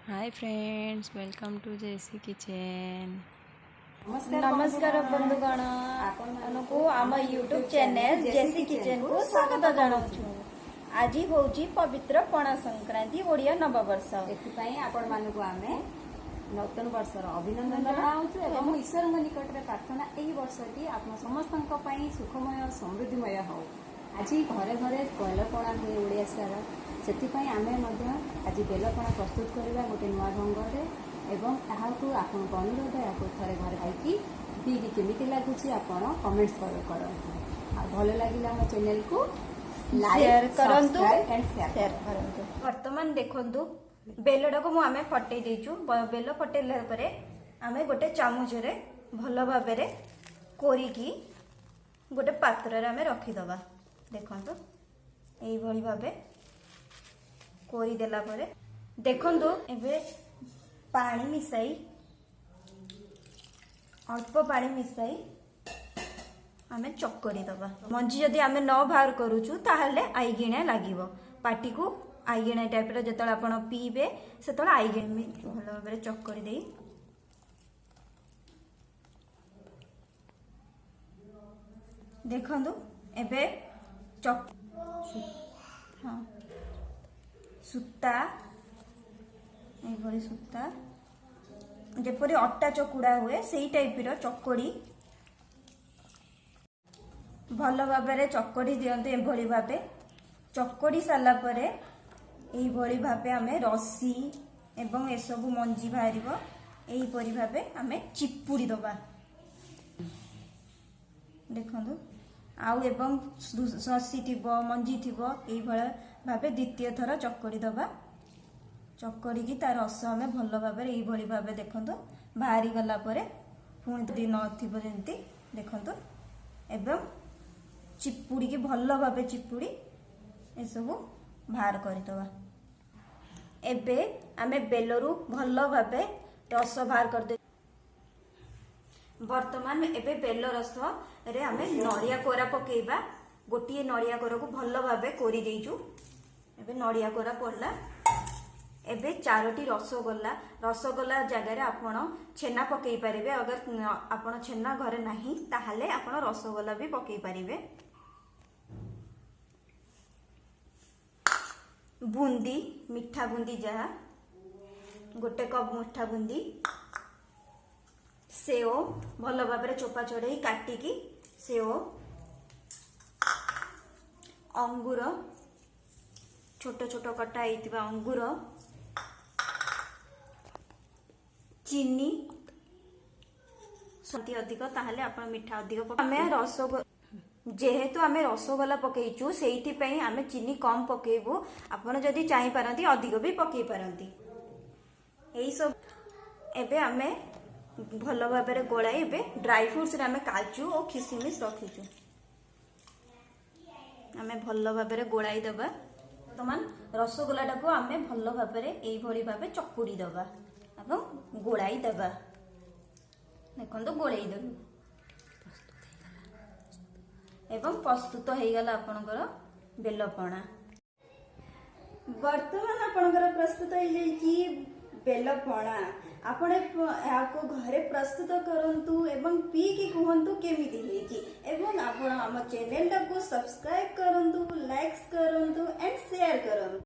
Hi friends, welcome to JC kitchen. नमस्कार बंधुगण आपको आम यूट्यूब चैनल जेसी किचन को स्वागत जनाऊँ। आज हूँ पवित्र पणा संक्रांति ओडिया नववर्ष। एथिपाई आपण मानकु आमे नूतन वर्षर अभिनंदन जनाऊँ एवं ईश्वर निकट में प्रार्थना यही वर्षटी आप समस्त सुखमय समृद्धिमय हो। आज घरे घरे बेलपणा हुए ओडिया सारा से आज बेलपणा प्रस्तुत करवा गोटे नुआ ढंग से एवं आपन अनुरोध या थे घर खाई पी केमी लगुच कमेंट्स कर भल लगे आम चैनल को लाइक करंतु एंड शेयर करंतु। वर्तमान देखंतु बेलटा को आमे फटै देचु। बेल फटेला परे आमे गोटे चामच रे भल भाबे रे कोरिकी गोटे पात्र रे आमे रखी दबा। देखंतु एई भली भाबे कोरी देला परे देखंतु एबे पानी मिसाई अल्प पानी मिसाई आमे चक्करी दबा। मंजी जदि आमे न बाहर करूछु ताहले आईगिणा लागिवो पाटी को आईगिणा टाइप रे जतळे आपण पीबे सेतळे आईगिणी भलो भाबे चक्करी देई देखंतु एबे हाँ सूता सूता जेपरी अट्टा चकुड़ा हुए से टाइप चकड़ी भल भाव चकड़ी दिंतु एभली भावे चकड़ी सारा परे एभली भावे आमे रसी एवं एसबू मंजी बाहर यहीपरी भावे आमे चिपुड़ी दबा। देखंतु आउ एवं रसी थी मंजी थी यही भावे द्वितीय थर चकड़ी दबा। चकड़ी की तार रस आम भल भाव यही भाव देखंतु बाहरी गला परे पुणी नथिबो जेंती देखंतु एवं चिपुड़ी की भल भाव चिपुड़ी ए सबु बाहर करदबा। एबे आमे बेलरू भल भाव रस बाहर कर। वर्तमान एबे बेल रस रे आमे नड़िया कोरा पकेबा। गोटे नड़िया कोरा को भल भाव कोरी देइचु। एबे नड़िया कोरा पड़ला। एबे चारोटी रसगोल्ला रसगोल्ला जगह रे आपण छेना पकई पारिबे। अगर आपण छेना घरे नाही ताहाले आपण रसगोल्ला भी पकई पारिबे। बूंदी मीठा बूंदी जहा गोटे कप मीठा बूंदी सेओ भल भाव चोपा चढ़ई काटिकी सेओ अंगूर छोट छोट कटा होता अंगूर चीनी सती अधिक ताहले आपण मीठा अधिक आमे रसगोल्ला जेहेतु आमे रसगोल्ला पकेइचु सेइथि पई आमे चीनी कम पकेबू। आपण जदि चाहि पारंती अधिक भी पकेई पारंती। एई सब एबे आमे भल भाव गोलाई ड्राई फ्रूट्स रे आमे काजू और किशमिश रखीचु आमे भल भाव गोलाई दबा। वर्तमान रसगोल्ला टाको आमे भल भाव एई भली भाव चकुड़ी दबा एवं गोलाई दबा। देखंतु गोलाई दबु एवं प्रस्तुत हो गला आपनकर बेलपणा। वर्तमान आपनकर प्रस्तुत हो जाई बेलपणा। आपण को घरे प्रस्तुत करंतु एवं पी की कहंतु केमिति हेची एवं आपण हम चैनल को सब्सक्राइब करंतु, लाइक करंतु एंड शेयर करंतु।